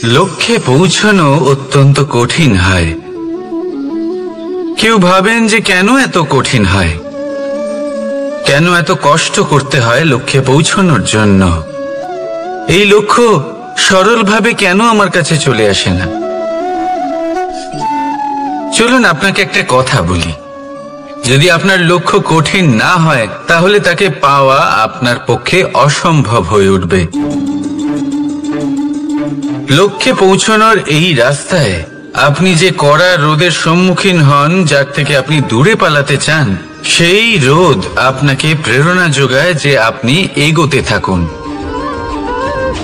লক্ষ্যে পৌঁছানো অত্যন্ত কঠিন হয়। কেউ ভাবেন যে কেন এত কঠিন হয়, কেন এত কষ্ট করতে হয় লক্ষ্যে পৌঁছানোর জন্য। এই লক্ষ্য সরলভাবে কেন আমার কাছে চলে আসে না? চলুন আপনাকে একটা কথা বলি, যদি আপনার লক্ষ্য কঠিন না হয় তাহলে তাকে পাওয়া আপনার পক্ষে অসম্ভব হয়ে উঠবে। লক্ষ্যে পৌঁছানোর এই রাস্তায় আপনি যে কড়া রোদের সম্মুখীন হন, যার থেকে আপনি দূরে পালাতে চান, সেই রোদ আপনাকে প্রেরণা যোগায় যে আপনি এগোতে থাকুন।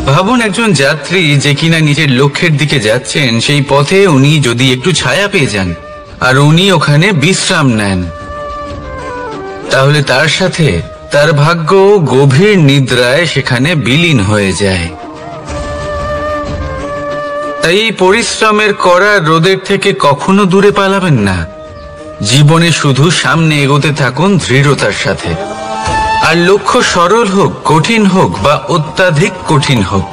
ভাবুন একজন যাত্রী যে কিনা নিজের লক্ষ্যের দিকে যাচ্ছেন, সেই পথে উনি যদি একটু ছায়া পেয়ে যান আর উনি ওখানে বিশ্রাম নেন, তাহলে তার সাথে তার ভাগ্য গভীর নিদ্রায় সেখানে বিলীন হয়ে যায়। তাই এই পরিশ্রমের কড়া রোদের থেকে কখনো দূরে পালাবেন না। জীবনে শুধু সামনে এগোতে থাকুন দৃঢ়তার সাথে। আর লক্ষ্য সরল হোক, কঠিন হোক বা অত্যাধিক কঠিন হোক,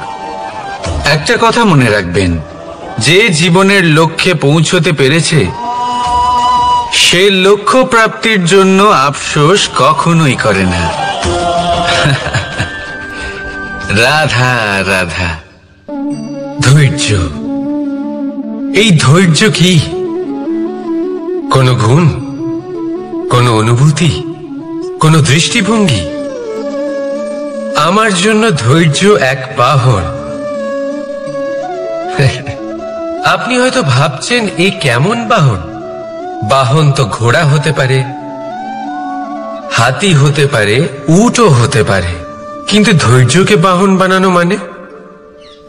একটা কথা মনে রাখবেন, যে জীবনের লক্ষ্যে পৌঁছতে পেরেছে সে লক্ষ্য প্রাপ্তির জন্য আফসোস কখনোই করে না। রাধা রাধা। ধৈর্য, এই ধৈর্য কি কোনো গুণ, কোনো অনুভূতি, কোনো দৃষ্টিভঙ্গি? আমার জন্য ধৈর্য এক বাহন। আপনি হয়তো ভাবছেন এ কেমন বাহন? বাহন তো ঘোড়া হতে পারে, হাতি হতে পারে, উটও হতে পারে, কিন্তু ধৈর্যকে বাহন বানানো মানে?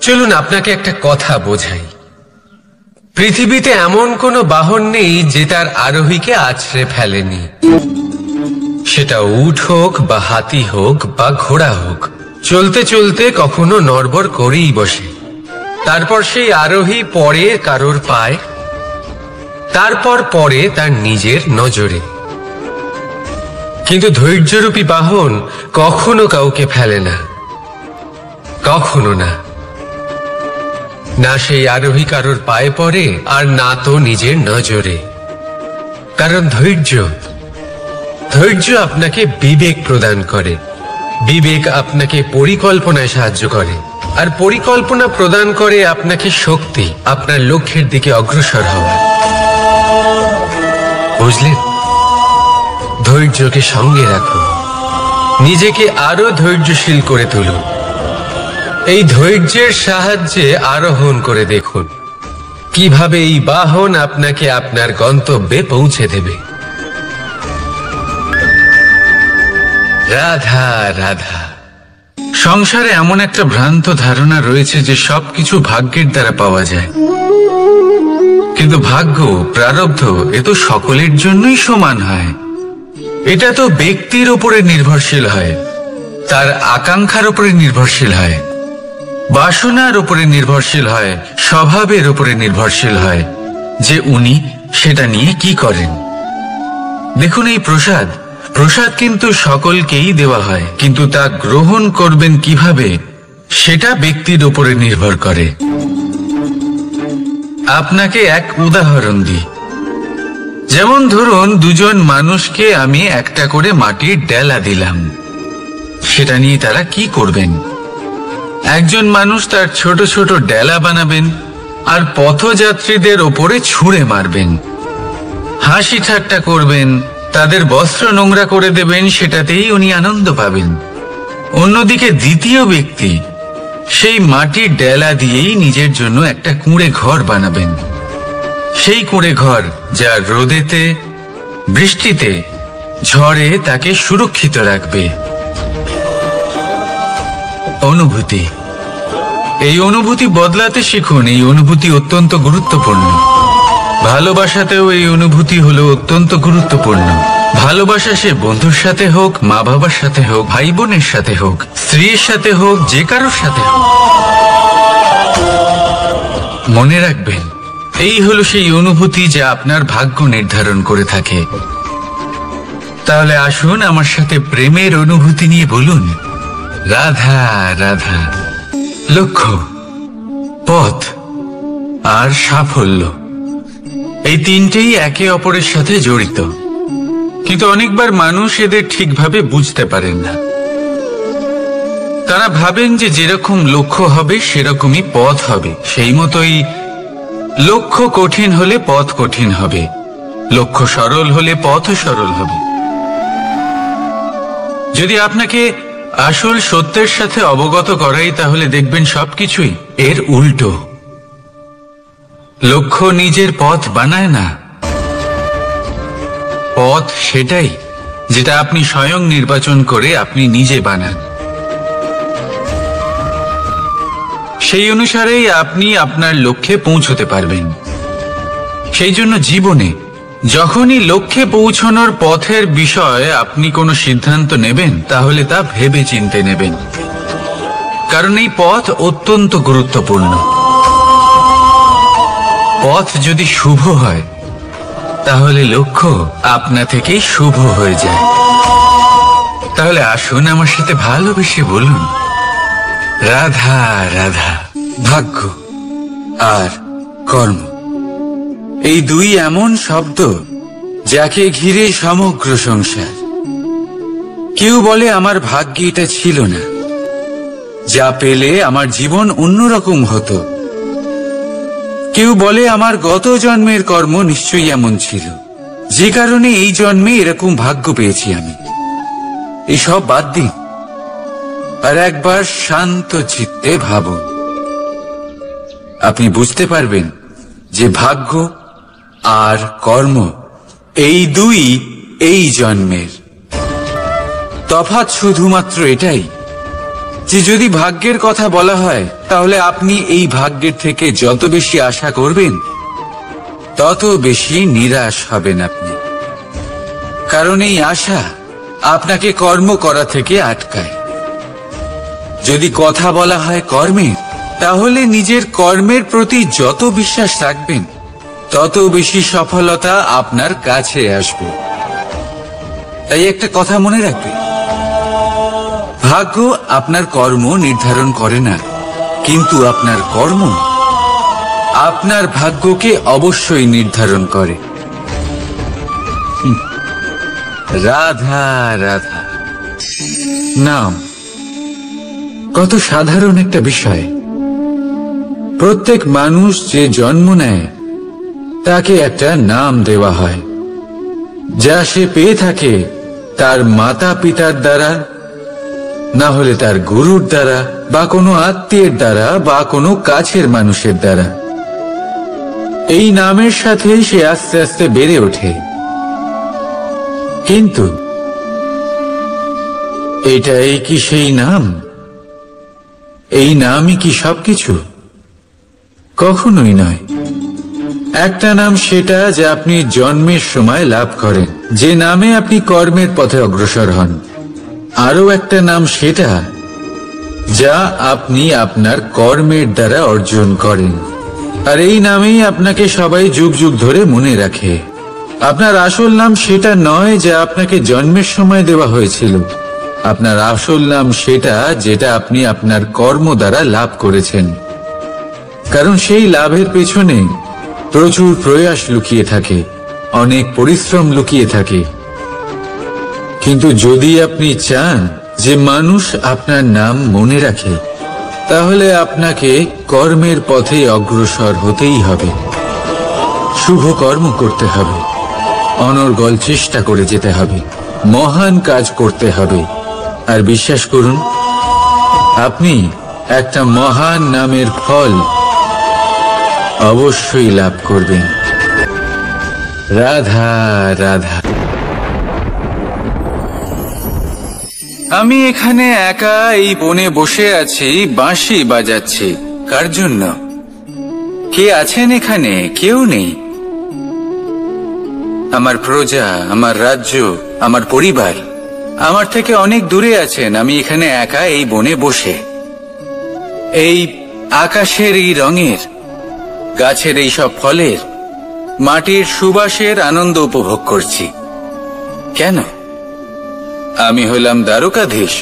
চলুন আপনাকে একটা কথা বোঝাই। পৃথিবীতে এমন কোনো বাহন নেই যে তার আরোহীকে আছড়ে ফেলেনি। সেটা উট হোক বা হাতি হোক বা ঘোড়া হোক, চলতে চলতে কখনো নড়বড় করেই বসে। তারপর সেই আরোহী পড়ে কারোর পায়, তারপর পড়ে তার নিজের নজরে। কিন্তু ধৈর্যরূপী বাহন কখনো কাউকে ফেলে না, কখনো না। না সেই আরোহী কারোর পায়ে পড়ে আর না তো নিজের নজরে। কারণ ধৈর্য আপনাকে বিবেক প্রদান করে, বিবেক আপনাকে পরিকল্পনায় সাহায্য করে, আর পরিকল্পনা প্রদান করে আপনাকে শক্তি, আপনার লক্ষ্যের দিকে অগ্রসর হওয়ার। বুঝলেন? ধৈর্যকে সঙ্গে রাখুন, নিজেকে আরো ধৈর্যশীল করে তুলুন। এই ধৈর্যের সাহায্যে আরোহণ করে দেখুন কিভাবে এই বাহন আপনাকে আপনার গন্তব্যে পৌঁছে দেবে। রাধা রাধা। সংসারে এমন একটা ভ্রান্ত ধারণা রয়েছে যে সবকিছু ভাগ্যের দ্বারা পাওয়া যায়, কিন্তু ভাগ্য, প্রারব্ধ এ তো সকলের জন্যই সমান হয়। এটা তো ব্যক্তির উপরে নির্ভরশীল হয়, তার আকাঙ্ক্ষার উপরে নির্ভরশীল হয়, বাসনার উপরে নির্ভরশীল হয়, স্বভাবের উপরে নির্ভরশীল হয় যে উনি সেটা নিয়ে কি করেন। দেখুন, এই প্রসাদ কিন্তু সকলকেই দেওয়া হয়, কিন্তু তা গ্রহণ করবেন কিভাবে সেটা ব্যক্তির উপরে নির্ভর করে। আপনাকে এক উদাহরণ দিই। যেমন ধরুন, দুজন মানুষকে আমি একটা করে মাটির ডেলা দিলাম, সেটা নিয়ে তারা কি করবেন? একজন মানুষ তার ছোট ছোট ডেলা বানাবেন আর পথযাত্রীদের ওপরে ছুঁড়ে মারবেন, হাসি ঠাট্টা করবেন, তাদের বস্ত্র নোংরা করে দেবেন, সেটাতেই উনি আনন্দ পাবেন। অন্যদিকে দ্বিতীয় ব্যক্তি সেই মাটির ডেলা দিয়েই নিজের জন্য একটা কুঁড়ে ঘর বানাবেন। সেই কুঁড়ে ঘর যা রোদেতে, বৃষ্টিতে, ঝড়ে তাকে সুরক্ষিত রাখবে। অনুভূতি, এই অনুভূতি বদলাতে শিখুন। এই অনুভূতি অত্যন্ত গুরুত্বপূর্ণ। ভালোবাসাতেও এই অনুভূতি হলো অত্যন্ত গুরুত্বপূর্ণ। ভালোবাসা সে বন্ধুর সাথে হোক, মা বাবার সাথে হোক, ভাই বোনের সাথে হোক, স্ত্রীর সাথে হোক, যে কারোর সাথে হোক, মনে রাখবেন এই হলো সেই অনুভূতি যা আপনার ভাগ্য নির্ধারণ করে থাকে। তাহলে আসুন আমার সাথে প্রেমের অনুভূতি নিয়ে বলুন, রাধা রাধা। লক্ষ্য, পথ, আর সাফল্য, এই তিনটেই একে অপরের সাথে জড়িত। কিন্তু অনেকবার মানুষ এদের ঠিকভাবে বুঝতে পারেন না। তারা ভাবেন যে যেরকম লক্ষ্য হবে সেরকমই পথ হবে, সেই মতোই লক্ষ্য কঠিন হলে পথ কঠিন হবে, লক্ষ্য সরল হলে পথও সরল হবে। যদি আপনাকে আসল সত্যের সাথে অবগত করাই, তাহলে দেখবেন সবকিছুই এর উল্টো। লক্ষ্য নিজের পথ বানায় না, পথ সেটাই যেটা আপনি স্বয়ং নির্বাচন করে আপনি নিজে বানান। সেই অনুসারেই আপনি আপনার লক্ষ্যে পৌঁছতে পারবেন। সেই জন্য জীবনে যখনই লক্ষ্যে পৌঁছানোর পথের বিষয়ে আপনি কোনো সিদ্ধান্ত নেবেন, তাহলে তা ভেবে চিন্তে নেবেন, কারণ এই পথ অত্যন্ত গুরুত্বপূর্ণ। পথ যদি শুভ হয়, তাহলে লক্ষ্য আপনা থেকেই শুভ হয়ে যায়। তাহলে আসুন আমার সাথে ভালোবেসে বলুন, রাধা রাধা। ভাগ্য আর কর্ম, এই দুই এমন শব্দ যাকে ঘিরে সমগ্র সংসার। কেউ বলে আমার ভাগ্যে এটা ছিল না, যা পেলে আমার জীবন অন্যরকম হতো। কেউ বলে আমার গত জন্মের কর্ম নিশ্চয়ই এমন ছিল, যে কারণে এই জন্মে এরকম ভাগ্য পেয়েছি আমি। এসব বাদ দিন আর একবার শান্ত চিত্তে ভাবুন। আপনি বুঝতে পারবেন যে ভাগ্য আর কর্ম এই দুই এই জন্মের। তফাৎ শুধুমাত্র এটাই যে যদি ভাগ্যের কথা বলা হয়, তাহলে আপনি এই ভাগ্যের থেকে যত বেশি আশা করবেন, তত বেশি নিরাশ হবেন আপনি। কারণ এই আশা আপনাকে কর্ম করা থেকে আটকায়। যদি কথা বলা হয় কর্মের, তাহলে নিজের কর্মের প্রতি যত বিশ্বাস রাখবেন, তত বেশি সফলতা আপনার কাছে আসবে। তাই একটা কথা মনে রাখবেন, ভাগ্য আপনার কর্ম নির্ধারণ করে না, কিন্তু আপনার কর্ম আপনার ভাগ্যকে অবশ্যই নির্ধারণ করে। রাধা রাধা নাম কত সাধারণ একটা বিষয়। প্রত্যেক মানুষ যে জন্ম নেয়, তাকে একটা নাম দেওয়া হয়, যা সে পেয়ে থাকে তার মাতা পিতার দ্বারা, না হলে তার গুরুর দ্বারা, বা কোনো আত্মীয়ের দ্বারা, বা কোনো কাছের মানুষের দ্বারা। এই নামের সাথে সে আস্তে আস্তে বেড়ে ওঠে। কিন্তু এটাই কি সেই নাম? এই নামই কি সবকিছু? কখনোই নয়। একটা নাম সেটা যা আপনি জন্মের সময় লাভ করেন, যে নামে আপনি কর্মের পথে অগ্রসর হন। আরো একটা নাম সেটা যা আপনি আপনার কর্মের দ্বারা অর্জন করেন। আর এই নামেই আপনাকে সবাই যুগ যুগ ধরে মনে রাখে। আপনার আসল নাম সেটা নয় যা আপনাকে জন্মের সময় দেওয়া হয়েছিল। আপনার আসল নাম সেটা যেটা আপনি আপনার কর্ম দ্বারা লাভ করেছেন। কারণ সেই লাভের পেছনে প্রচুর প্রয়াস লুকিয়ে থাকে, অনেক পরিশ্রম লুকিয়ে থাকে। কিন্তু যদি আপনি চান যে মানুষ আপনার নাম মনে রাখে, তাহলে আপনাকে কর্মের পথে অগ্রসর হতেই হবে। শুভ কর্ম করতে হবে, অনর্গল চেষ্টা করে যেতে হবে, মহান কাজ করতে হবে। আর বিশ্বাস করুন, আপনি একটা মহান নামের ফল অবশ্যই লাভ করবেন। রাধা রাধা। আমি এখানে একা এই বনে বসে আছি, বাঁশি বাজাচ্ছি। কার জন্য? কে আছেন এখানে? কেউ নেই। আমার প্রজা, আমার রাজ্য, আমার পরিবার আমার থেকে অনেক দূরে আছেন। আমি এখানে একা এই বনে বসে এই আকাশের এই রঙের, গাছের এই সব ফলের, মাটির সুবাসের আনন্দ উপভোগ করছি। কেন? আমি হলাম দ্বারকাধীশ।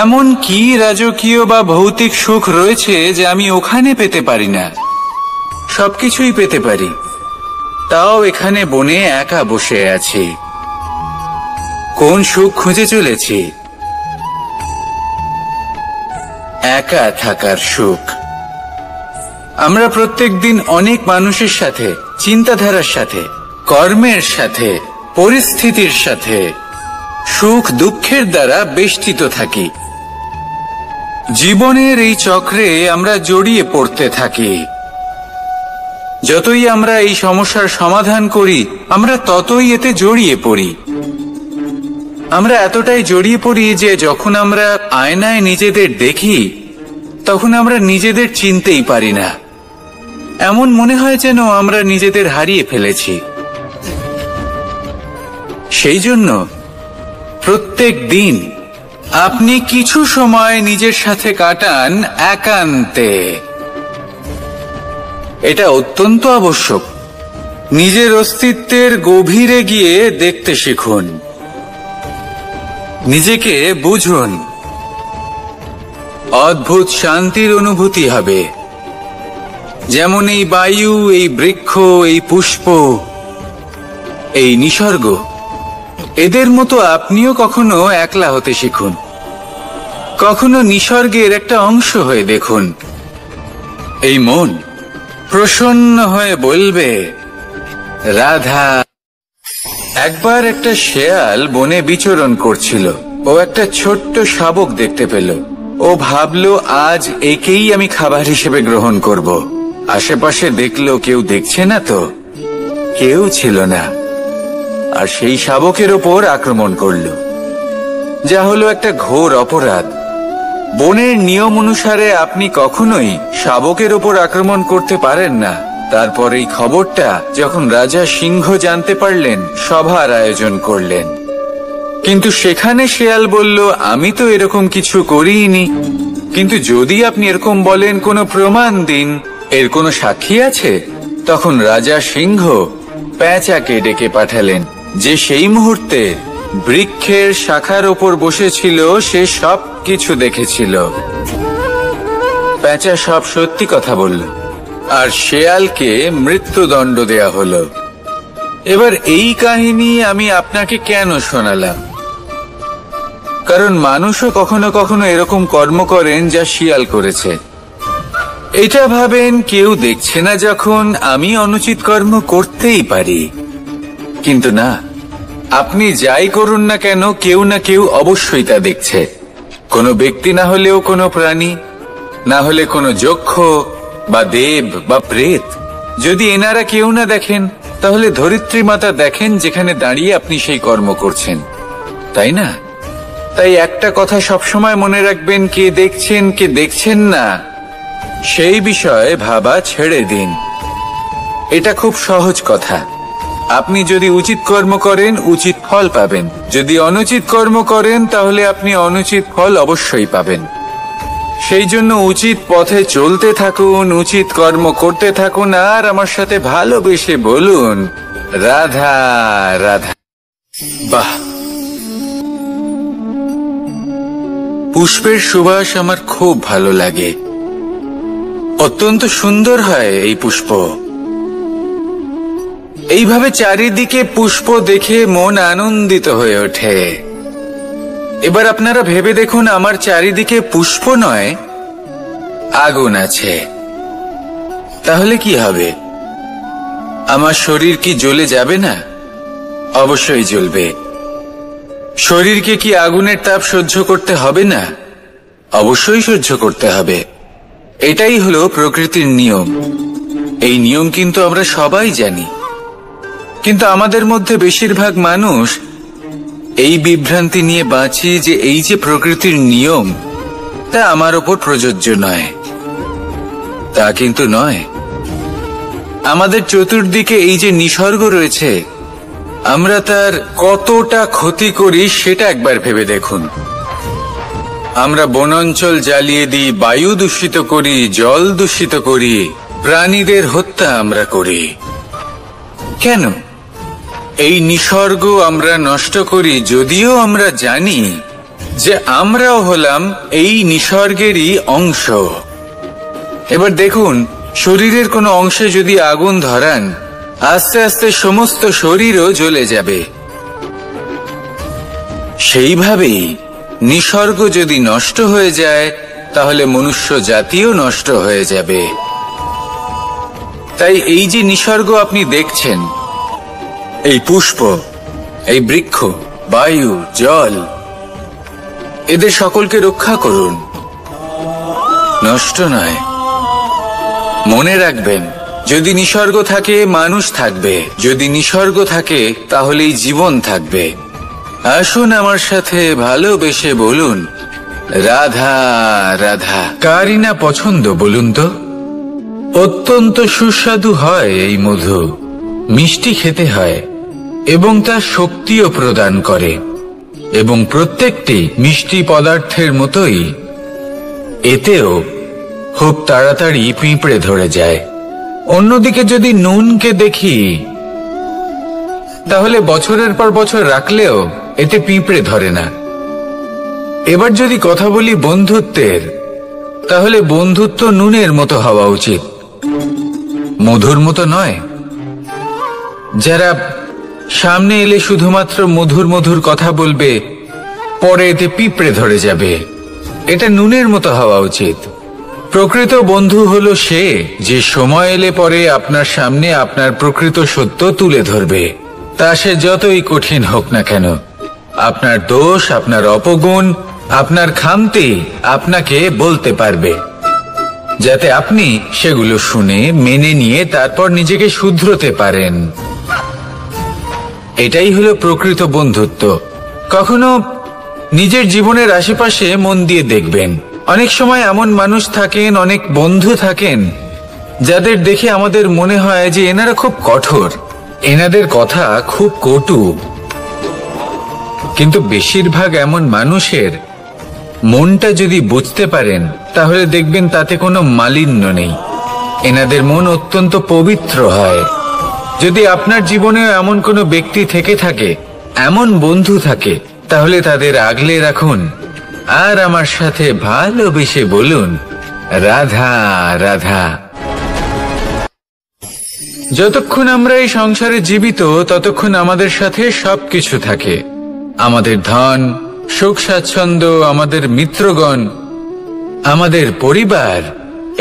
এমন কি রাজকীয় বা ভৌতিক সুখ রয়েছে যে আমি ওখানে পেতে পারি না? সবকিছুই পেতে পারি, তাও এখানে বনে একা বসে আছি। কোন সুখ খুঁজে চলেছি? একা থাকার সুখ। আমরা প্রত্যেকদিন অনেক মানুষের সাথে, চিন্তাধারার সাথে, কর্মের সাথে, পরিস্থিতির সাথে, সুখ দুঃখের দ্বারা বেষ্টিত থাকি। জীবনের এই চক্রে আমরা জড়িয়ে পড়তে থাকি। যতই আমরা এই সমস্যার সমাধান করি, আমরা ততই এতে জড়িয়ে পড়ি। আমরা এতটাই জড়িয়ে পড়ি যে যখন আমরা আয়নায় নিজেদের দেখি, তখন আমরা নিজেদের চিনতেই পারি না। এমন মনে হয় যেন আমরা নিজেদের হারিয়ে ফেলেছি। সেই জন্য প্রত্যেক দিন আপনি কিছু সময় নিজের সাথে কাটান একান্তে। এটা অত্যন্ত আবশ্যক। নিজের অস্তিত্বের গভীরে গিয়ে দেখতে শিখুন, নিজেকে বুঝুন। অদ্ভুত শান্তির অনুভূতি হবে। যেমন এই বায়ু, এই বৃক্ষ, এই পুষ্প, এই নিসর্গ, এদের মতো আপনিও কখনো একলা হতে শিখুন। কখনো নিসর্গের একটা অংশ হয়ে দেখুন। এই মন প্রসন্ন হয়ে বলবে, রাধা। একবার একটা শেয়াল বনে বিচরণ করছিল। ও একটা ছোট্ট শাবক দেখতে পেল। ও ভাবলো, আজ একেই আমি খাবার হিসেবে গ্রহণ করব। আশেপাশে দেখলো, কেউ দেখছে না তো? কেউ ছিল না। আর সেই শাবকের ওপর আক্রমণ করলো, যা হলো একটা ঘোর অপরাধ। বনের নিয়ম অনুসারে আপনি কখনোই শাবকের ওপর আক্রমণ করতে পারেন না। তারপর এই খবরটা যখন রাজা সিংহ জানতে পারলেন, সভার আয়োজন করলেন। কিন্তু সেখানে শেয়াল বলল, আমি তো এরকম কিছু করিনি। কিন্তু যদি আপনি এরকম বলেন, কোনো প্রমাণ দিন, এর কোনো সাক্ষী আছে? তখন রাজা সিংহ পেঁচাকে ডেকে পাঠালেন, যে সেই মুহূর্তে বৃক্ষের শাখার ওপর বসেছিল। সে সব কিছু দেখেছিল। পেঁচা সব সত্যি কথা বলল, আর শেয়ালকে মৃত্যুদণ্ড দেয়া হলো। এবার এই কাহিনী আমি আপনাকে কেন শোনালাম? কারণ মানুষও কখনো কখনো এরকম কর্ম করেন যা শিয়াল করেছে। এটা ভাবেন, কেউ দেখছে না যখন, আমি অনুচিত কর্ম করতেই পারি। কিন্তু না, আপনি যাই করুন না কেন, কেউ না কেউ অবশ্যই তা দেখছে। কোনো ব্যক্তি না হলেও কোনো প্রাণী, না হলে কোনো যক্ষ বা দেব বা প্রেত। যদি এনারা কেউ না দেখেন, তাহলে ধরিত্রী মাতা দেখেন, যেখানে দাঁড়িয়ে আপনি সেই কর্ম করছেন, তাই না? তাই একটা কথা সবসময় মনে রাখবেন, কে দেখছেন কে দেখছেন না, সেই বিষয়ে ভাবা ছেড়ে দিন। এটা খুব সহজ কথা। আপনি যদি উচিত কর্ম করেন, উচিত ফল পাবেন। যদি অনুচিত কর্ম করেন, তাহলে আপনি অনুচিত ফল অবশ্যই পাবেন। সেই জন্য উচিত পথে চলতে থাকুন, উচিত কর্ম করতে থাকুন, আর আমার সাথে ভালোবেসে বলুন, রাধা রাধা। বাহ! পুষ্পের সুবাস আমার খুব ভালো লাগে। অত্যন্ত সুন্দর হয় এই পুষ্প। এইভাবে চারিদিকে পুষ্প দেখে মন আনন্দিত হয়ে ওঠে। এবার আপনারা ভেবে দেখুন, আমার চারিদিকে পুষ্প নয়, আগুন আছে। তাহলে কি হবে? আমার শরীর কি জ্বলে যাবে না? অবশ্যই জ্বলবে। শরীরকে কি আগুনের তাপ সহ্য করতে হবে না? অবশ্যই সহ্য করতে হবে। এটাই হলো প্রকৃতির নিয়ম। এই নিয়ম কিন্তু আমরা সবাই জানি, কিন্তু আমাদের মধ্যে বেশিরভাগ মানুষ এই বিভ্রান্তি নিয়ে বাঁচি যে এই যে প্রকৃতির নিয়ম, তা আমার ওপর প্রযোজ্য নয়। তা কিন্তু নয়। আমাদের চতুর্দিকে এই যে নিসর্গ রয়েছে, আমরা তার কতটা ক্ষতি করি সেটা একবার ভেবে দেখুন। আমরা বনাঞ্চল জ্বালিয়ে দিই, বায়ু দূষিত করি, জল দূষিত করি, প্রাণীদের হত্যা আমরা করি। কেন? এই নিসর্গ আমরা নষ্ট করি, যদিও আমরা জানি যে আমরাও হলাম এই নিসর্গেরই অংশ। এবার দেখুন, শরীরের কোনো অংশে যদি আগুন ধরান, আস্তে আস্তে সমস্ত শরীরও জ্বলে যাবে। সেইভাবেই নিসর্গ যদি নষ্ট হয়ে যায়, তাহলে মনুষ্য জাতিও নষ্ট হয়ে যাবে। তাই এই যে নিসর্গ আপনি দেখছেন, এই পুষ্প, এই বৃক্ষ, বায়ু, জল, এদের সকলকে রক্ষা করুন, নষ্ট নয়। মনে রাখবেন, যদি নিসর্গ থাকে মানুষ থাকবে, যদি নিসর্গ থাকে তাহলেই জীবন থাকবে। আসুন আমার সাথে ভালোবেসে বলুন, রাধা রাধা। কারই না পছন্দ বলুন তো? অত্যন্ত সুস্বাদু হয় এই মধু, মিষ্টি খেতে হয় এবং তা শক্তিও প্রদান করে, এবং প্রত্যেকটি মিষ্টি পদার্থের মতোই এতেও খুব তাড়াতাড়ি পিঁপড়ে ধরে যায়। অন্যদিকে যদি নুনকে দেখি, তাহলে বছরের পর বছর রাখলেও এতে পিঁপড়ে ধরে না। এবার যদি কথা বলি বন্ধুত্বের, তাহলে বন্ধুত্ব নুনের মতো হওয়া উচিত, মধুর মতো নয়। যারা সামনে এলে শুধুমাত্র মধুর মধুর কথা বলবে, পরে এতে পিঁপড়ে ধরে যাবে, এটা নুনের মতো হওয়া উচিত। প্রকৃত বন্ধু হলো সে যে সময় এলে পরে আপনার সামনে আপনার প্রকৃত সত্য তুলে ধরবে, তা সে যতই কঠিন হোক না কেন। আপনার দোষ, আপনার অপগুণ, আপনার খামতি আপনাকে বলতে পারবে, যাতে আপনি সেগুলো শুনে মেনে নিয়ে তারপর নিজেকে শুধরোতে পারেন। এটাই হলো প্রকৃত বন্ধুত্ব। কখনো নিজের জীবনের আশেপাশে মন দিয়ে দেখবেন, অনেক সময় এমন মানুষ থাকেন, অনেক বন্ধু থাকেন, যাদের দেখে আমাদের মনে হয় যে এনারা খুব কঠোর, এনাদের কথা খুব কটু। কিন্তু বেশিরভাগ এমন মানুষের মনটা যদি বুঝতে পারেন, তাহলে দেখবেন তাতে কোনো মালিন্য নেই, এনাদের মন অত্যন্ত পবিত্র হয়। যদি আপনার জীবনেও এমন কোনো ব্যক্তি থেকে থাকে, এমন বন্ধু থাকে, তাহলে তাদের আগলে রাখুন আর আমার সাথে ভালোবেসে বলুন, রাধা রাধা। যতক্ষণ আমরা এই সংসারে জীবিত, ততক্ষণ আমাদের সাথে সবকিছু থাকে, আমাদের ধন, সুখ স্বাচ্ছন্দ্য, আমাদের মিত্রগণ, আমাদের পরিবার,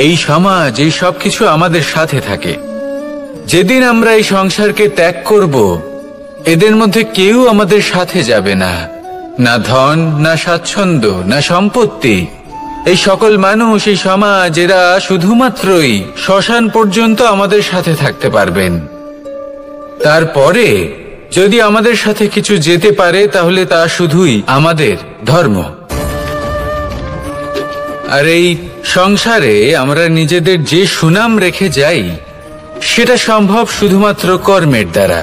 এই সমাজ, এই সবকিছু আমাদের সাথে থাকে। যেদিন আমরা এই সংসারকে ত্যাগ করব, এদের মধ্যে কেউ আমাদের সাথে যাবে না, না ধন, না স্বাচ্ছন্দ্য, না সম্পত্তি। এই সকল মানুষ, এই সমাজ, এরা শুধুমাত্রই শ্মশান পর্যন্ত আমাদের সাথে থাকতে পারবেন। তারপরে যদি আমাদের সাথে কিছু যেতে পারে, তাহলে তা শুধুই আমাদের ধর্ম। আর এই সংসারে আমরা নিজেদের যে সুনাম রেখে যাই, সেটা সম্ভব শুধুমাত্র কর্মের দ্বারা।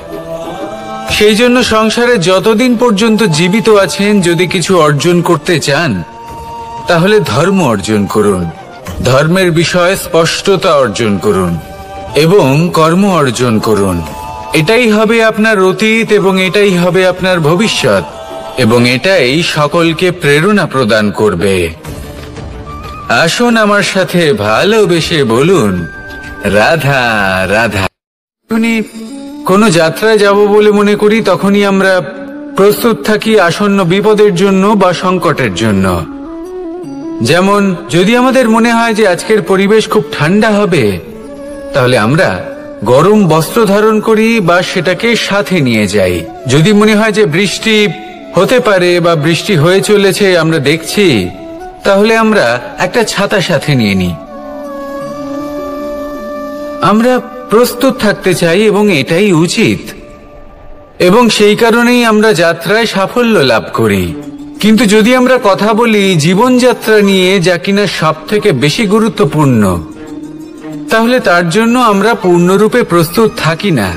সেই জন্য সংসারে যতদিন পর্যন্ত জীবিত আছেন, যদি কিছু অর্জন করতে চান, তাহলে ধর্ম অর্জন করুন, ধর্মের বিষয়ে স্পষ্টতা অর্জন করুন এবং কর্ম অর্জন করুন। এটাই হবে আপনার অতীত এবং এটাই হবে আপনার ভবিষ্যৎ, এবং এটাই সকলকে প্রেরণা প্রদান করবে। আসুন আমার সাথে ভালোবেসে বলুন, রাধা রাধা। কোনো যাত্রায় যাব বলে মনে করি, তখনই আমরা প্রস্তুত থাকি আসন্ন বিপদের জন্য বা সংকটের জন্য। যেমন যদি আমাদের মনে হয় যে আজকের পরিবেশ খুব ঠান্ডা হবে, তাহলে আমরা গরম বস্ত্র ধারণ করি বা সেটাকে সাথে নিয়ে যাই। যদি মনে হয় যে বৃষ্টি হতে পারে বা বৃষ্টি হয়ে চলেছে, আমরা দেখছি, তাহলে আমরা একটা ছাতা সাথে নিয়ে নিই। আমরা প্রস্তুত থাকতে চাই এবং এটাই উচিত, এবং সেই কারণেই আমরা যাত্রায় সাফল্য লাভ করি। কিন্তু যদি আমরা কথা বলি জীবনযাত্রা নিয়ে, যা কিনা সব থেকে বেশি গুরুত্বপূর্ণ, তাহলে তার জন্য আমরা পূর্ণরূপে প্রস্তুত থাকি না।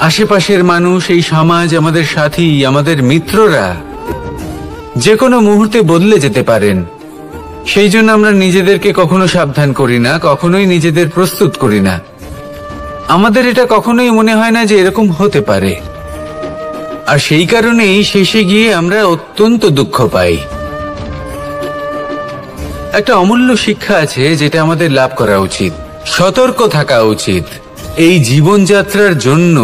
আশেপাশের মানুষ, এই সমাজ, আমাদের সাথী, আমাদের মিত্ররা যে কোনো মুহূর্তে বদলে যেতে পারেন। সেই জন্য আমরা নিজেদেরকে কখনো সাবধান করি না, কখনোই নিজেদের প্রস্তুত করি না। আমাদের এটা কখনোই মনে হয় না যে এরকম হতে পারে, আর সেই কারণেই শেষে গিয়ে আমরা অত্যন্ত দুঃখ পাই। একটা অমূল্য শিক্ষা আছে যেটা আমাদের লাভ করা উচিত, সতর্ক থাকা উচিত। এই জীবনযাত্রার জন্য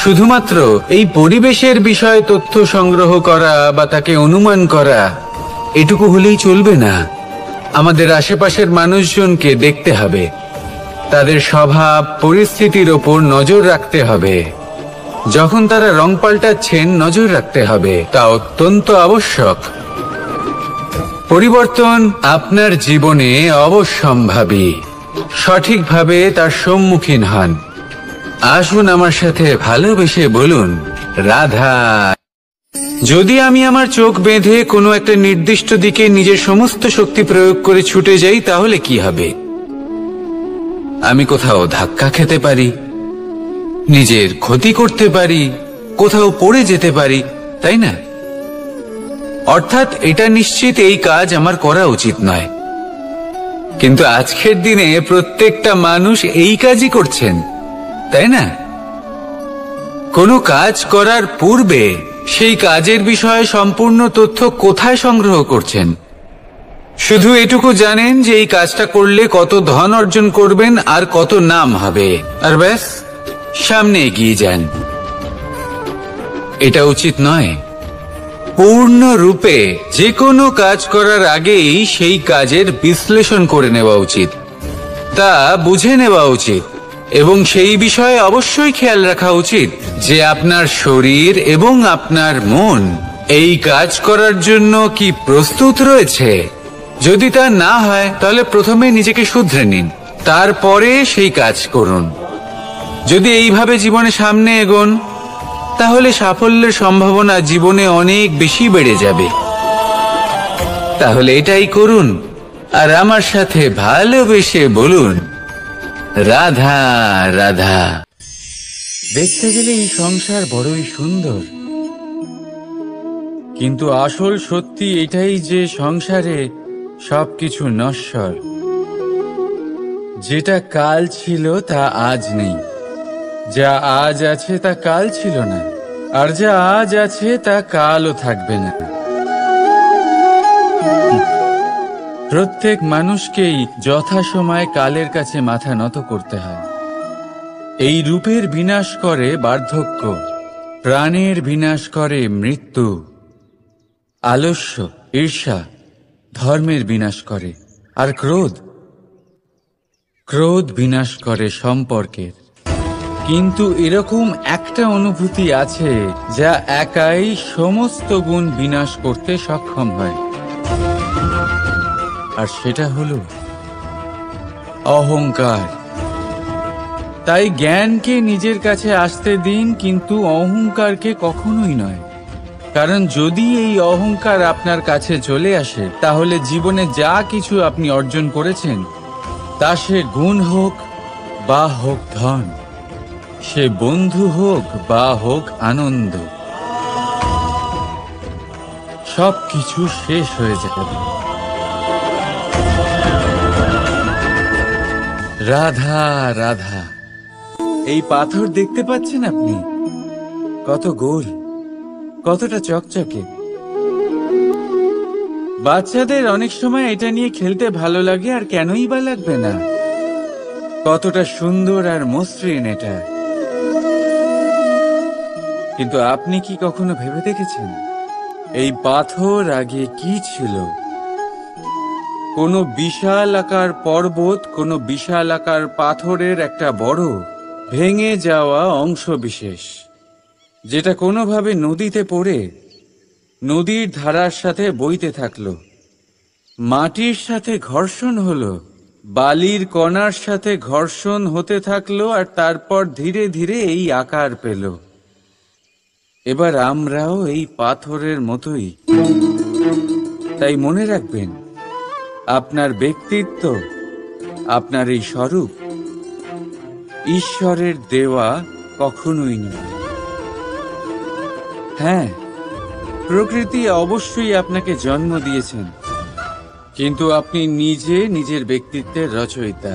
শুধুমাত্র এই পরিবেশের বিষয়ে তথ্য সংগ্রহ করা বা তাকে অনুমান করা এটুকু হলেই চলবে না। আমাদের আশেপাশের মানুষজনকে দেখতে হবে, তাদের স্বভাব পরিস্থিতির ওপর নজর রাখতে হবে। যখন তারা রং পাল্টাচ্ছেন নজর রাখতে হবে, তা অত্যন্ত আবশ্যক। পরিবর্তন আপনার জীবনে অবশ্যম্ভাবী। সঠিকভাবে তার সম্মুখীন হন। আসুন আমার সাথে ভালোবেসে বলুন, রাধা। যদি আমি আমার চোখ বেঁধে কোনো একটা নির্দিষ্ট দিকে নিজের সমস্ত শক্তি প্রয়োগ করে ছুটে যাই, তাহলে কি হবে? আমি কোথাও ধাক্কা খেতে পারি, নিজের ক্ষতি করতে পারি, কোথাও পড়ে যেতে পারি, তাই না? অর্থাৎ এটা নিশ্চিত এই কাজ আমার করা উচিত নয়। কিন্তু আজকের দিনে প্রত্যেকটা মানুষ এই কাজই করছেন, তাই না? কোনো কাজ করার পূর্বে সেই কাজের বিষয়ে সম্পূর্ণ তথ্য কোথায় সংগ্রহ করছেন? শুধু এটুকু জানেন যে এই কাজটা করলে কত ধন অর্জন করবেন আর কত নাম হবে, আর ব্যাস সামনে এগিয়ে যান। এটা উচিত নয়। পূর্ণরূপে যে কোনো কাজ করার আগেই সেই কাজের বিশ্লেষণ করে নেওয়া উচিত, তা বুঝে নেওয়া উচিত, এবং সেই বিষয়ে অবশ্যই খেয়াল রাখা উচিত যে আপনার শরীর এবং আপনার মন এই কাজ করার জন্য কি প্রস্তুত রয়েছে। যদি তা না হয় তাহলে প্রথমে নিজেকে শুধরে নিন, তারপরে সেই কাজ করুন। যদি এইভাবে জীবনে সামনে এগোন তাহলে সাফল্যের সম্ভাবনা জীবনে অনেক বেশি বেড়ে যাবে। তাহলে এটাই করুন আর আমার সাথে ভালোবেসে বলুন, রাধা রাধা। দেখতে গেলে এই সংসার বড়ই সুন্দর, কিন্তু আসল সত্যি এটাই যে সংসারে সবকিছু নশ্বর। যেটা কাল ছিল তা আজ নেই, যা আজ আছে তা কাল ছিল না, আর যা আজ আছে তা কালও থাকবে না। প্রত্যেক মানুষকেই যথাসময়ে কালের কাছে মাথা নত করতে হয়। এই রূপের বিনাশ করে বার্ধক্য, প্রাণের বিনাশ করে মৃত্যু, আলস্য, ঈর্ষা ধর্মের বিনাশ করে, আর ক্রোধ বিনাশ করে সম্পর্কের। কিন্তু এরকম একটা অনুভূতি আছে যা একাই সমস্ত গুণ বিনাশ করতে সক্ষম হয়, আর সেটা হলো অহংকার। তাই জ্ঞানকে নিজের কাছে আসতে দিন, কিন্তু অহংকারকে কখনোই নয়। কারণ যদি এই অহংকার আপনার কাছে চলে আসে, তাহলে জীবনে যা কিছু আপনি অর্জন করেছেন, তা সে গুণ হোক বা হোক ধন, সে বন্ধু হোক বা হোক আনন্দ, সবকিছু শেষ হয়ে যাবে। রাধা রাধা। এই পাথর দেখতে পাচ্ছেন আপনি? কত গোল, কতটা চকচকে। বাচ্চাদের অনেক সময় এটা নিয়ে খেলতে ভালো লাগে, আর কেনই বা লাগবে না? কতটা সুন্দর আর মসৃণ এটা। কিন্তু আপনি কি কখনো ভেবে দেখেছেন এই পাথর আগে কি ছিল? কোনো বিশাল আকার পর্বত, কোনো বিশাল আকার পাথরের একটা বড় ভেঙে যাওয়া অংশ বিশেষ, যেটা কোনোভাবে নদীতে পড়ে নদীর ধারার সাথে বইতে থাকলো, মাটির সাথে ঘর্ষণ হলো, বালির কণার সাথে ঘর্ষণ হতে থাকলো, আর তারপর ধীরে ধীরে এই আকার পেল। এবার আমরাও এই পাথরের মতোই। তাই মনে রাখবেন, আপনার ব্যক্তিত্ব, আপনার এই স্বরূপ ঈশ্বরের দেওয়া কখনোই নয়। হ্যাঁ, প্রকৃতি অবশ্যই আপনাকে জন্ম দিয়েছেন, কিন্তু আপনি নিজে নিজের ব্যক্তিত্বের রচয়িতা,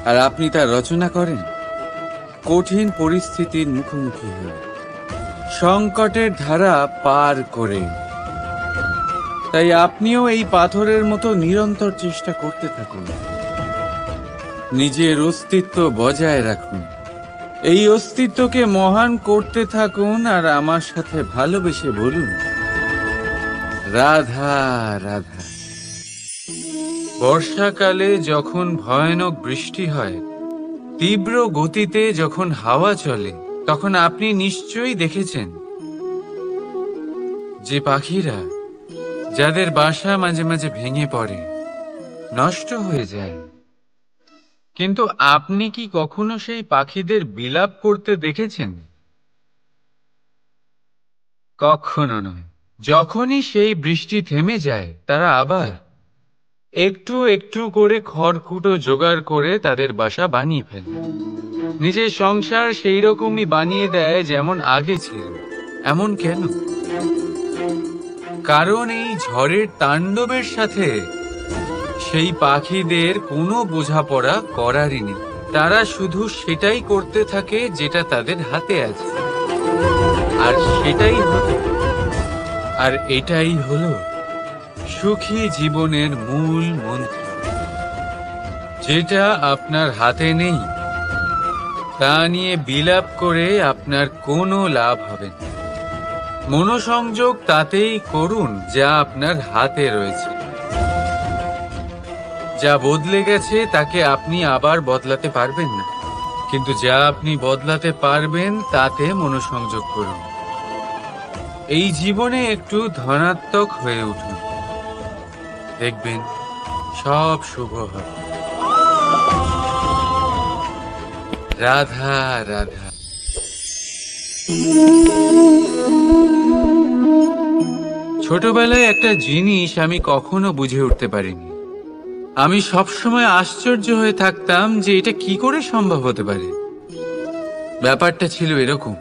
আর আপনি তা রচনা করেন কঠিন পরিস্থিতির মুখোমুখি হয়ে, সংকটের ধারা পার করে। তাই আপনিও এই পাথরের মতো নিরন্তর চেষ্টা করতে থাকুন। নিজের অস্তিত্ব বজায় রাখুন, এই অস্তিত্বকে মহান করতে থাকুন, আর আমার সাথে ভালোবেসে বলুন, রাধা রাধা। বর্ষাকালে যখন ভয়ানক বৃষ্টি হয়, তীব্র গতিতে যখন হাওয়া চলে, তখন আপনি নিশ্চয়ই দেখেছেন যে পাখিরা, যাদের বাসা মাঝে মাঝে ভেঙে পড়ে, নষ্ট হয়ে যায়। কিন্তু আপনি কি কখনো সেই পাখিদের বিলাপ করতে দেখেছেন? কখনো নয়। যখনই সেই বৃষ্টি থেমে যায়, তারা আবার একটু একটু করে খড়কুটো জোগাড় করে তাদের বাসা বানিয়ে ফেলে। নিজের সংসার সেই রকমই বানিয়ে দেয় যেমন আগে ছিল। এমন কেন? কারণ এই ঝড়ের তাণ্ডবের সাথে সেই পাখিদের কোনো বোঝাপড়া করারই নেই। তারা শুধু সেটাই করতে থাকে যেটা তাদের হাতে আছে, আর সেটাই হলো, আর এটাই হলো সুখী জীবনের মূল মন্ত্র। যেটা আপনার হাতে নেই, তা নিয়ে বিলাপ করে আপনার কোনো লাভ হবে না। মনোসংযোগ তাতেই করুন যা আপনার হাতে রয়েছে। যা বদলে গেছে তাকে আপনি আবার বদলাতে পারবেন না, কিন্তু যা আপনি বদলাতে পারবেন তাতে মনোসংযোগ করুন। এই জীবনে একটু ধনাত্মক হয়ে উঠুন, দেখবেন সব শুভ হবে। রাধা রাধা। ছোটবেলায় একটা জিনিস আমি কখনো বুঝে উঠতে পারিনি। আমি সবসময় আশ্চর্য হয়ে থাকতাম যে এটা কি করে সম্ভব হতে পারে। ব্যাপারটা ছিল এরকম,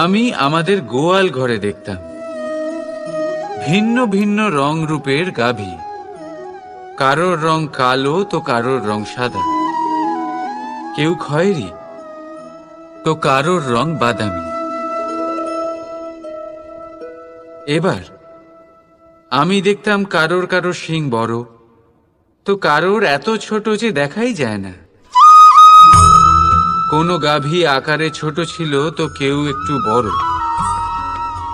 আমি আমাদের গোয়াল ঘরে দেখতাম ভিন্ন ভিন্ন রং রূপের গাভী। কারোর রং কালো তো কারোর রং সাদা, কেউ খয়েরি তো কারোর রং বাদামি। এবার আমি দেখতাম কারোর কারোর শিং বড় তো কারোর এত ছোট যে দেখাই যায় না। কোনো গাভী আকারে ছোট ছিল তো কেউ একটু বড়।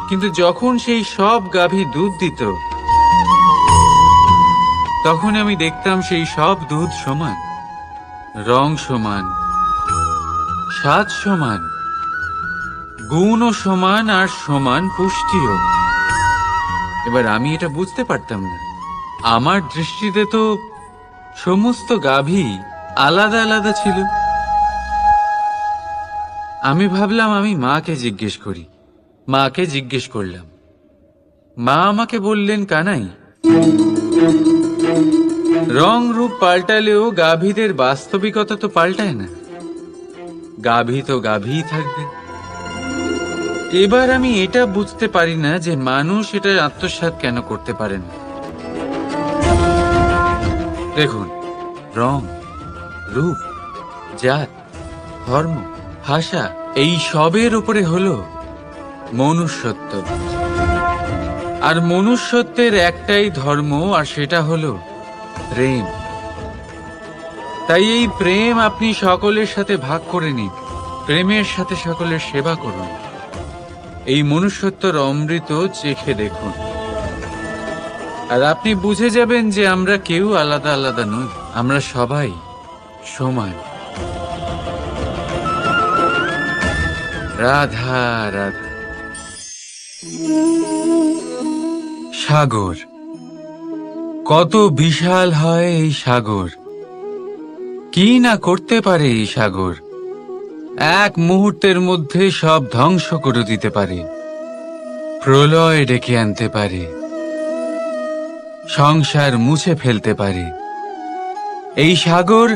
কিন্তু যখন সেই সব গাভী দুধ দিত, তখন আমি দেখতাম সেই সব দুধ সমান, রং সমান, স্বাদ সমান, গুণও সমান, আর সমান পুষ্টিও। এবার আমি এটা বুঝতে পারতাম না। আমার দৃষ্টিতে তো সমস্ত গাভী আলাদা আলাদা ছিল। আমি ভাবলাম আমি মাকে জিজ্ঞেস করি। মাকে জিজ্ঞেস করলাম। মা আমাকে বললেন, কানাই, রং রূপ পাল্টালেও গাভীদের বাস্তবিকতা তো পাল্টায় না। গাভী তো গাভীই থাকবে। এবার আমি এটা বুঝতে পারি না যে মানুষ এটা আত্মসাৎ কেন করতে পারে না। দেখুন, রং, রূপ, জাত, ধর্ম, ভাষা, এই সবের উপরে হলো মনুষ্যত্ব। আর মনুষ্যত্বের একটাই ধর্ম, আর সেটা হলো প্রেম। তাই এই প্রেম আপনি সকলের সাথে ভাগ করে নিন। প্রেমের সাথে সকলের সেবা করুন। এই মনুষ্যত্বর অমৃত চেখে দেখুন, আর আপনি বুঝে যাবেন যে আমরা কেউ আলাদা আলাদা নই। আমরা সবাই সমান। রাধা রাধা। সাগর, কত বিশাল হয় এই সাগর! কি না করতে পারে এই সাগর! এক মুহূর্তের মধ্যে সব ধ্বংস করে দিতে পারে, প্রলয় ডেকে আনতে পারে, সংসার মুছে ফেলতে পারে। এই সাগর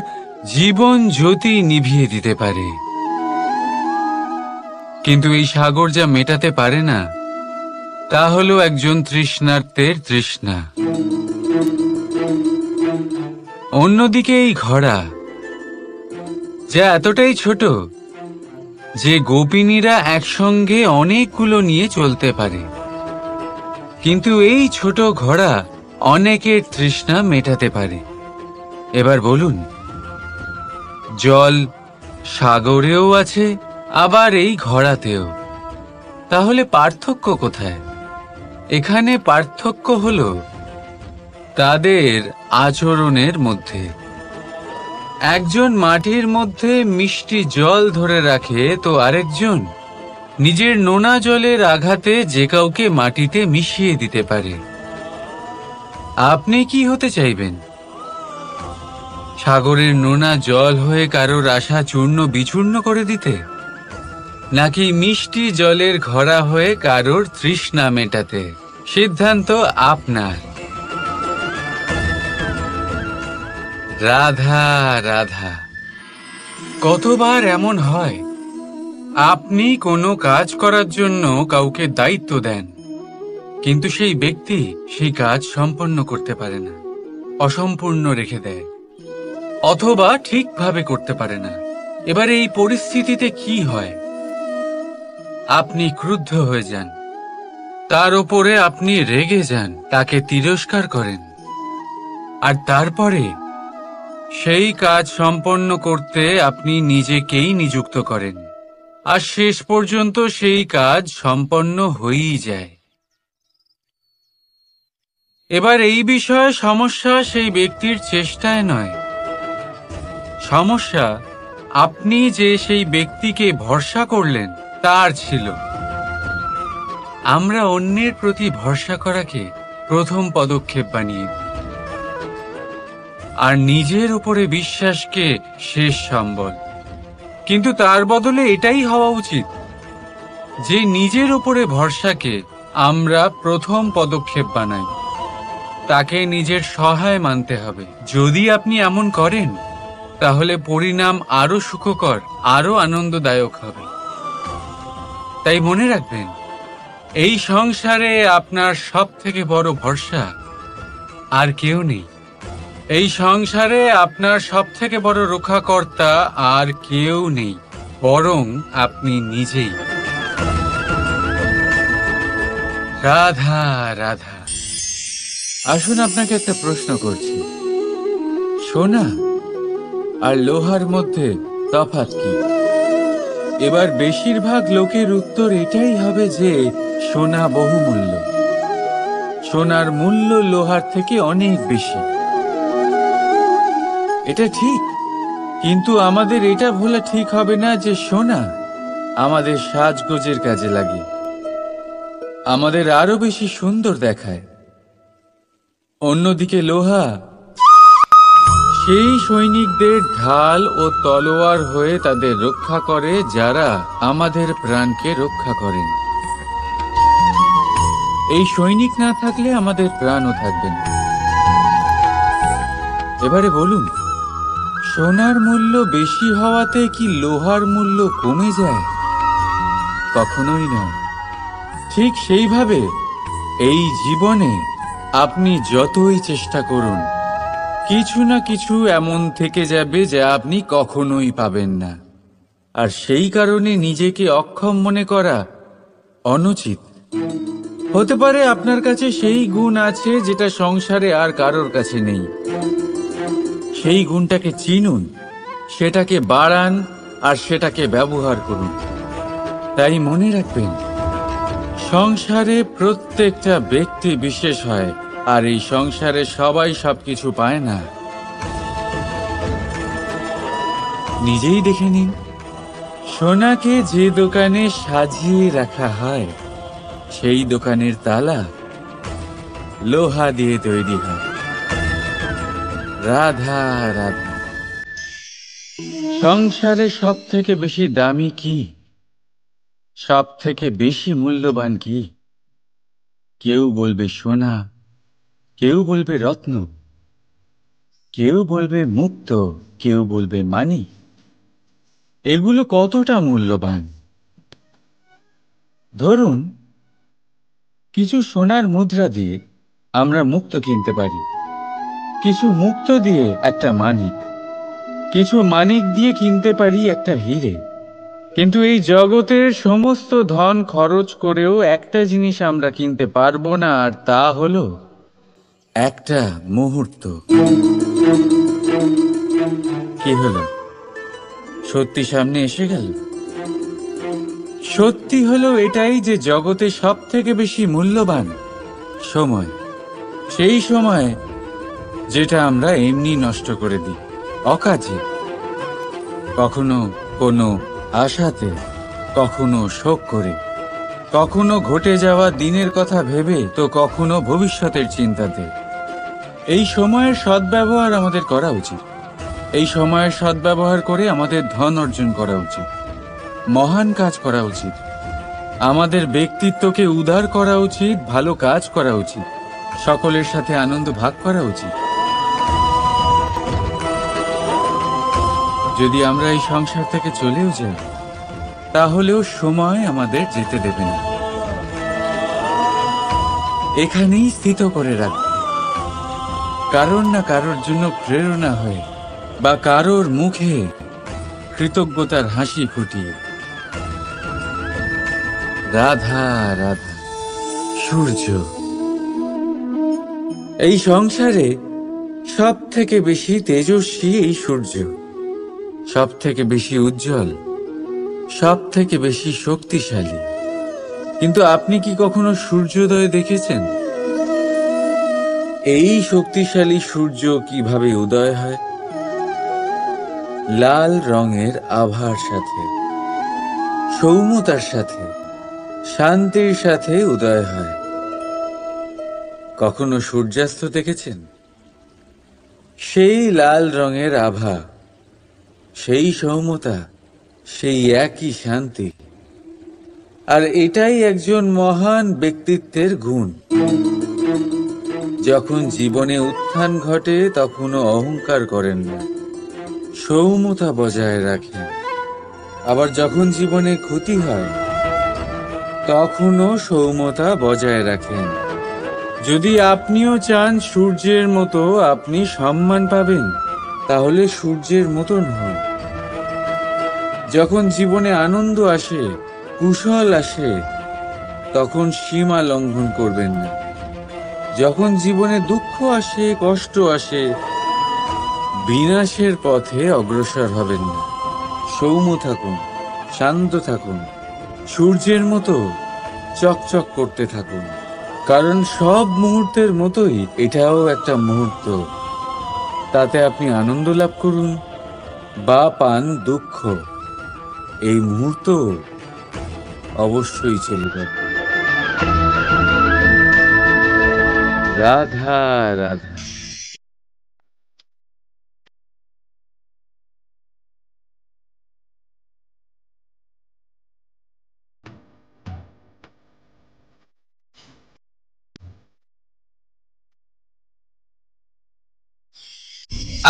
জীবন জ্যোতি নিভিয়ে দিতে পারে। কিন্তু এই সাগর যা মেটাতে পারে না, তা হলো একজন তৃষ্ণার্তের তৃষ্ণা। অন্যদিকে এই ঘোড়া, যা এতটাই ছোট যে গোপিনীরা একসঙ্গে অনেকগুলো নিয়ে চলতে পারে, কিন্তু এই ছোট ঘোড়া অনেকের তৃষ্ণা মেটাতে পারে। এবার বলুন, জল সাগরেও আছে, আবার এই ঘড়াতেও। তাহলে পার্থক্য কোথায়? এখানে পার্থক্য হলো তাদের আচরণের মধ্যে। একজন মাটির মধ্যে মিষ্টি জল ধরে রাখে, তো আরেকজন নিজের নোনা জলের আঘাতে যে কাউকে মাটিতে মিশিয়ে দিতে পারে। আপনি কি হতে চাইবেন? সাগরের নোনা জল হয়ে কারোর আশা চূর্ণ বিচূর্ণ করে দিতে, নাকি মিষ্টি জলের ঘড়া হয়ে কারোর তৃষ্ণা মেটাতে? সিদ্ধান্ত আপনার। রাধা রাধা। কতবার এমন হয়, আপনি কোনো কাজ করার জন্য কাউকে দায়িত্ব দেন, কিন্তু সেই ব্যক্তি সেই কাজ সম্পন্ন করতে পারে না, অসম্পূর্ণ রেখে দেয়, অথবা ঠিকভাবে করতে পারে না। এবার এই পরিস্থিতিতে কি হয়? আপনি ক্রুদ্ধ হয়ে যান, তার উপরে আপনি রেগে যান, তাকে তিরস্কার করেন, আর তারপরে সেই কাজ সম্পন্ন করতে আপনি নিজেকেই নিযুক্ত করেন, আর শেষ পর্যন্ত সেই কাজ সম্পন্ন হয়েই যায়। এবার এই বিষয়ে সমস্যা সেই ব্যক্তির চেষ্টায় নয়, সমস্যা আপনি যে সেই ব্যক্তিকে ভরসা করলেন তার ছিল। আমরা অন্যের প্রতি ভরসা করাকে প্রথম পদক্ষেপ বানিয়ে দিই, আর নিজের উপরে বিশ্বাসকে শেষ সম্বল। কিন্তু তার বদলে এটাই হওয়া উচিত যে নিজের উপরে ভরসাকে আমরা প্রথম পদক্ষেপ বানাই, তাকে নিজের সহায় মানতে হবে। যদি আপনি এমন করেন, তাহলে পরিণাম আরো সুখকর, আরো আনন্দদায়ক হবে। তাই মনে রাখবেন, এই সংসারে আপনার সবথেকে বড় ভরসা আর কেউ নেই। এই সংসারে আপনার সবথেকে বড় রক্ষাকর্তা আর কেউ নেই, বরং আপনি নিজেই। রাধা রাধা। আসুন আপনাকে একটা প্রশ্ন করছি, সোনা আর লোহার মধ্যে তফাৎ কি? এবার বেশিরভাগ লোকের উত্তর এটাই হবে যে সোনা বহুমূল্য, সোনার মূল্য লোহার থেকে অনেক বেশি। এটা ঠিক, কিন্তু আমাদের এটা ভোলা ঠিক হবে না যে সোনা আমাদের সাজগোজের কাজে লাগে, আমাদের আরো বেশি সুন্দর দেখায়। অন্যদিকে লোহা সেই সৈনিকদের ঢাল ও তলোয়ার হয়ে তাদের রক্ষা করে, যারা আমাদের প্রাণকে রক্ষা করেন। এই সৈনিক না থাকলে আমাদের প্রাণও থাকবে না। এবারে বলুন, সোনার মূল্য বেশি হওয়াতে কি লোহার মূল্য কমে যায়? কখনোই নয়। ঠিক সেইভাবে এই জীবনে আপনি যতই চেষ্টা করুন, কিছু না কিছু এমন থেকে যাবে যা আপনি কখনোই পাবেন না, আর সেই কারণে নিজেকে অক্ষম মনে করা অনুচিত। হতে পারে আপনার কাছে সেই গুণ আছে যেটা সংসারে আর কারোর কাছে নেই। সেই গুণটাকে চিনুন, সেটাকে বাড়ান, আর সেটাকে ব্যবহার করুন। তাই মনে রাখবেন, সংসারে প্রত্যেকটা ব্যক্তি বিশেষ হয়, আর এই সংসারে সবাই সবকিছু পায় না। নিজেই দেখে নিন, সোনাকে যে দোকানে সাজিয়ে রাখা হয়, সেই দোকানের তালা লোহা দিয়ে তৈরি হয়। রাধা রাধা। সংসারে সব থেকে বেশি দামি কি, সব থেকে বেশি মূল্যবান কি? কেউ বলবে সোনা, কেউ বলবে রত্ন, কেউ বলবে মুক্ত, কেউ বলবে মানি। এগুলো কতটা মূল্যবান? ধরুন, কিছু সোনার মুদ্রা দিয়ে আমরা মুক্ত কিনতে পারি, কিছু মুক্ত দিয়ে একটা মানিক, কিছু মানিক দিয়ে কিনতে পারি একটা হিরে। কিন্তু এই জগতের সমস্ত ধন খরচ করেও একটা জিনিস আমরা কিনতে পারবো না, আর তা হলো একটা মুহূর্ত। কি হলো? সত্যি সামনে এসে গেল। সত্যি হলো এটাই যে জগতে সব থেকে বেশি মূল্যবান সময়, সেই সময় যেটা আমরা এমনি নষ্ট করে দিই অকাজে, কখনো কোনো আশাতে, কখনো শোক করে, কখনো ঘটে যাওয়া দিনের কথা ভেবে, তো কখনো ভবিষ্যতের চিন্তাতে। এই সময়ের সদ্ব্যবহার আমাদের করা উচিত। এই সময়ের সদ্ব্যবহার করে আমাদের ধন অর্জন করা উচিত, মহান কাজ করা উচিত, আমাদের ব্যক্তিত্বকে উদার করা উচিত, ভালো কাজ করা উচিত, সকলের সাথে আনন্দ ভাগ করা উচিত। যদি আমরা এই সংসার থেকে চলেও যাই, তাহলেও সময় আমাদের যেতে দেবে না, এখানেই স্থিত করে রাখবে। কারোর না কারোর জন্য প্রেরণা হয়ে বা কারোর মুখে কৃতজ্ঞতার হাসি ফুটিয়ে। রাধা রাধা। সূর্য এই সংসারে সব থেকে বেশি তেজস্বী, এই সূর্য সব থেকে বেশি উজ্জ্বল, সব থেকে বেশি শক্তিশালী। কিন্তু আপনি কি কখনো সূর্যোদয় দেখেছেন? এই শক্তিশালী সূর্য কিভাবে উদয় হয়? লাল রঙের আভার সাথে, সৌম্যতার সাথে, শান্তির সাথে উদয় হয়। কখনো সূর্যাস্ত দেখেছেন? সেই লাল রঙের আভা, সেই সৌম্যতা, সেই একই শান্তি। আর এটাই একজন মহান ব্যক্তিত্বের গুণ। যখন জীবনে উত্থান ঘটে তখনও অহংকার করেন না, সৌম্যতা বজায় রাখেন। আবার যখন জীবনে ক্ষতি হয় তখনও সৌম্যতা বজায় রাখেন। যদি আপনিও চান সূর্যের মতো আপনি সম্মান পাবেন, তাহলে সূর্যের মতন হন। যখন জীবনে আনন্দ আসে, কুশল আসে, তখন সীমা লঙ্ঘন করবেন না। যখন জীবনে দুঃখ আসে, কষ্ট আসে, বিনাশের পথে অগ্রসর হবেন না। সৌম্য থাকুন, শান্ত থাকুন, সূর্যের মতো চকচক করতে থাকুন। কারণ সব মুহূর্তের মতোই এটাও একটা মুহূর্ত। তাতে আপনি আনন্দ লাভ করুন বা পান দুঃখ, এই মুহূর্ত অবশ্যই চলে যাবে। রাধা রাধা।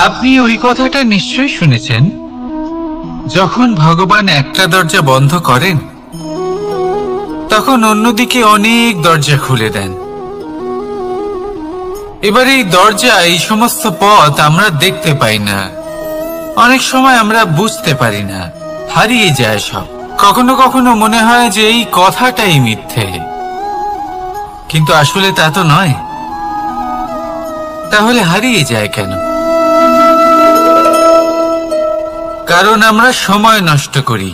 আপনি ওই কথাটা নিশ্চয়ই শুনেছেন, যখন ভগবান একটা দরজা বন্ধ করেন তখন অন্যদিকে অনেক দরজা খুলে দেন। এবার এই দরজা, এই সমস্ত পথ আমরা দেখতে পাই না, অনেক সময় আমরা বুঝতে পারি না, হারিয়ে যায় সব। কখনো কখনো মনে হয় যে এই কথাটাই মিথ্যে, কিন্তু আসলে তা তো নয়। তাহলে হারিয়ে যায় কেন? কারণ আমরা সময় নষ্ট করি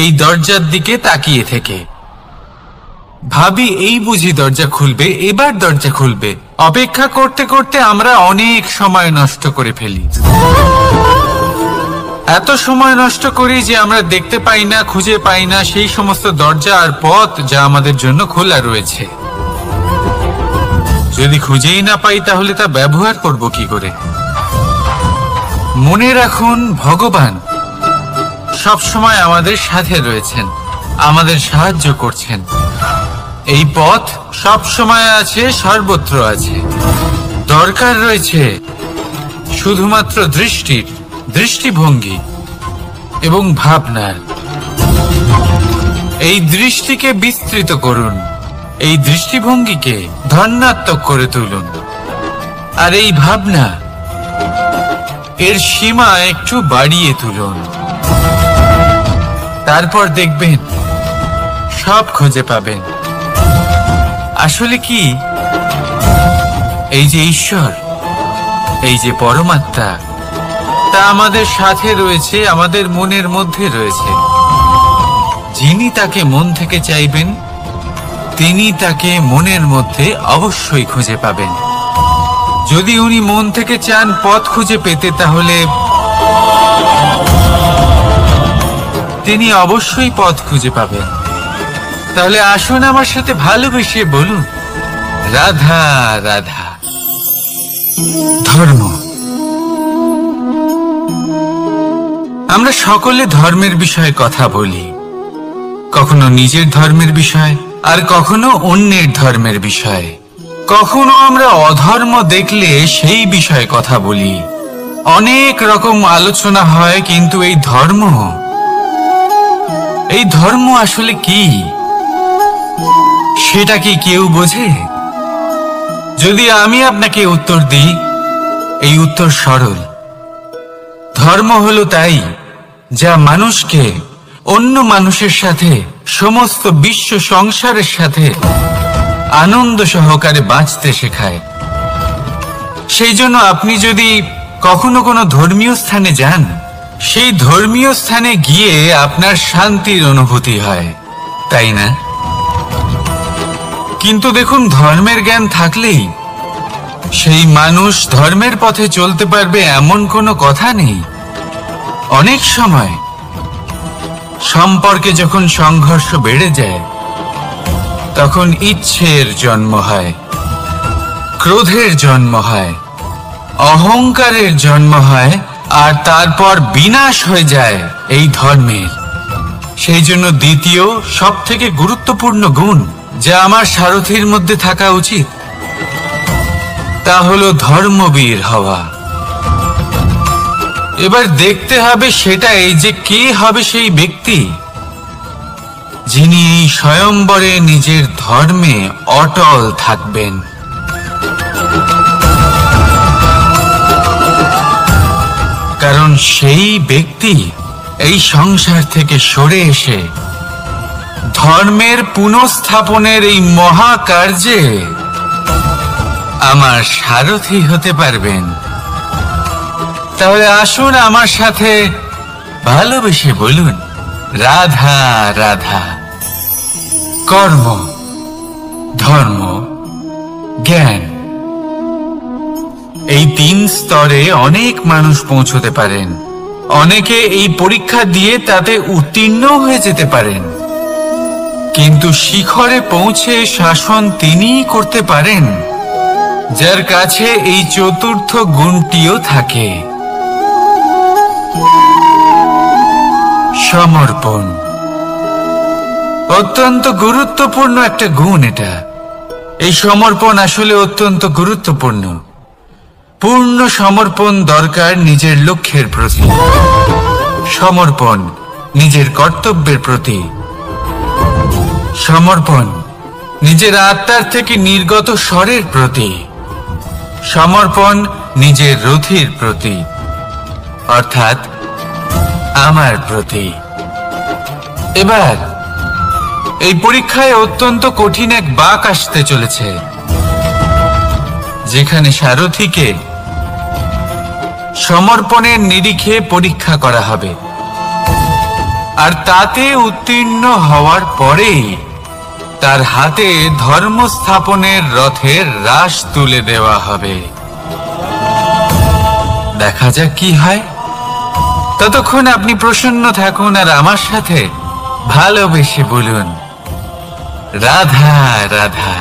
এই দরজার দিকে তাকিয়ে থেকে। ভাবি এই বুঝি দরজা খুলবে, এবার দরজা খুলবে। অপেক্ষা করতে করতে আমরা অনেক সময় নষ্ট করে ফেলি। এত সময় নষ্ট করি যে আমরা দেখতে পাই না, খুঁজে পাই না সেই সমস্ত দরজা আর পথ যা আমাদের জন্য খোলা রয়েছে। যদি খুঁজেই না পাই তাহলে তা ব্যবহার করব কি করে? মনে রাখুন, ভগবান সব সময় আমাদের সাথে রয়েছেন, আমাদের সাহায্য করছেন। এই পথ সব সময় আছে, সর্বত্র আছে। দরকার রয়েছে শুধুমাত্র দৃষ্টির, দৃষ্টিভঙ্গি এবং ভাবনার। এই দৃষ্টিকে বিস্তৃত করুন, এই দৃষ্টিভঙ্গিকে ধনাত্মক করে তুলুন, আর এই ভাবনা, এর সীমা একটু বাড়িয়ে তুলুন। তারপর দেখবেন সব খুঁজে পাবেন। আসলে কি, এই যে ঈশ্বর, এই যে পরমাত্মা, তা আমাদের সাথে রয়েছে, আমাদের মনের মধ্যে রয়েছে। যিনি তাকে মন থেকে চাইবেন তিনি তাকে মনের মধ্যে অবশ্যই খুঁজে পাবেন। যদি উনি মন থেকে চান পথ খুঁজে পেতে, তাহলে তিনি অবশ্যই পথ খুঁজে পাবেন। তাহলে আসুন আমার সাথে ভালোবেসে বলুন, রাধা রাধা। ধর্ম। আমরা সকলে ধর্মের বিষয়ে কথা বলি, কখনো নিজের ধর্মের বিষয়, আর কখনো অন্যের ধর্মের বিষয়। কখনো আমরা অধর্ম দেখলে সেই বিষয়ে কথা বলি। অনেক রকম আলোচনা হয়, কিন্তু এই ধর্ম আসলে কি, সেটা কি কেউ বোঝে? যদি আমি আপনাকে উত্তর দিই, এই উত্তর সরল। ধর্ম হলো তাই যা মানুষকে অন্য মানুষের সাথে, সমস্ত বিশ্ব সংসারের সাথে আনন্দ সহকারে বাঁচতে শেখায়। সেই জন্য আপনি যদি কখনো কোনো ধর্মীয় স্থানে যান, সেই ধর্মীয় স্থানে গিয়ে আপনার শান্তির অনুভূতি হয়, তাই না? কিন্তু দেখুন, ধর্মের জ্ঞান থাকলেই সেই মানুষ ধর্মের পথে চলতে পারবে এমন কোনো কথা নেই। অনেক সময় সম্পর্কে যখন সংঘর্ষ বেড়ে যায়, তখন ইচ্ছের জন্ম হয়, ক্রোধের জন্ম হয়, অহংকারের জন্ম হয়, আর তারপর বিনাশ হয়ে যায় এই ধর্মের। সেই জন্য দ্বিতীয় সব থেকে গুরুত্বপূর্ণ গুণ যা আমার সারথীর মধ্যে থাকা উচিত, তা হলো ধর্মবীর হওয়া। এবার দেখতে হবে সেটাই যে কে হবে সেই ব্যক্তি যিনি এই স্বয়ম্বরে নিজের ধর্মে অটল থাকবেন। কারণ সেই ব্যক্তি এই সংসার থেকে সরে এসে ধর্মের পুনঃস্থাপনের এই মহাকার্যে আমার সারথি হতে পারবেন। তাহলে আসুন আমার সাথে ভালোবেসে বলুন, রাধা রাধা। কর্ম, ধর্ম, জ্ঞান, এই তিন স্তরে অনেক মানুষ পৌঁছতে পারেন। অনেকে এই পরীক্ষা দিয়ে তাতে উত্তীর্ণ হয়ে যেতে পারেন, কিন্তু শিখরে পৌঁছে শাসন তিনিই করতে পারেন যার কাছে এই চতুর্থ গুণটিও থাকে, সমর্পণ। অত্যন্ত গুরুত্বপূর্ণ একটা গুণ এটা। এই সমর্পণ আসলে অত্যন্ত গুরুত্বপূর্ণ। পূর্ণ সমর্পণ দরকার নিজের লক্ষ্যের প্রতি, সমর্পণ নিজের কর্তব্যের প্রতি, সমর্পণ নিজের আত্মার থেকে নির্গত স্বরের প্রতি, সমর্পণ নিজের রথীর প্রতি, অর্থাৎ আমার প্রতি। এবার এই পরীক্ষায় অত্যন্ত কঠিন এক বাঁক আসতে চলেছে, যেখানে সারথীকে সমর্পণের নিরিখে পরীক্ষা করা হবে, আর তাতে উত্তীর্ণ হওয়ার পরেই তার হাতে ধর্ম স্থাপনের রথের রাশ তুলে দেওয়া হবে। দেখা যাক কি হয়। ততক্ষণ আপনি প্রসন্ন থাকুন আর আমার সাথে ভালোবেসে বলুন, রাধা রাধা।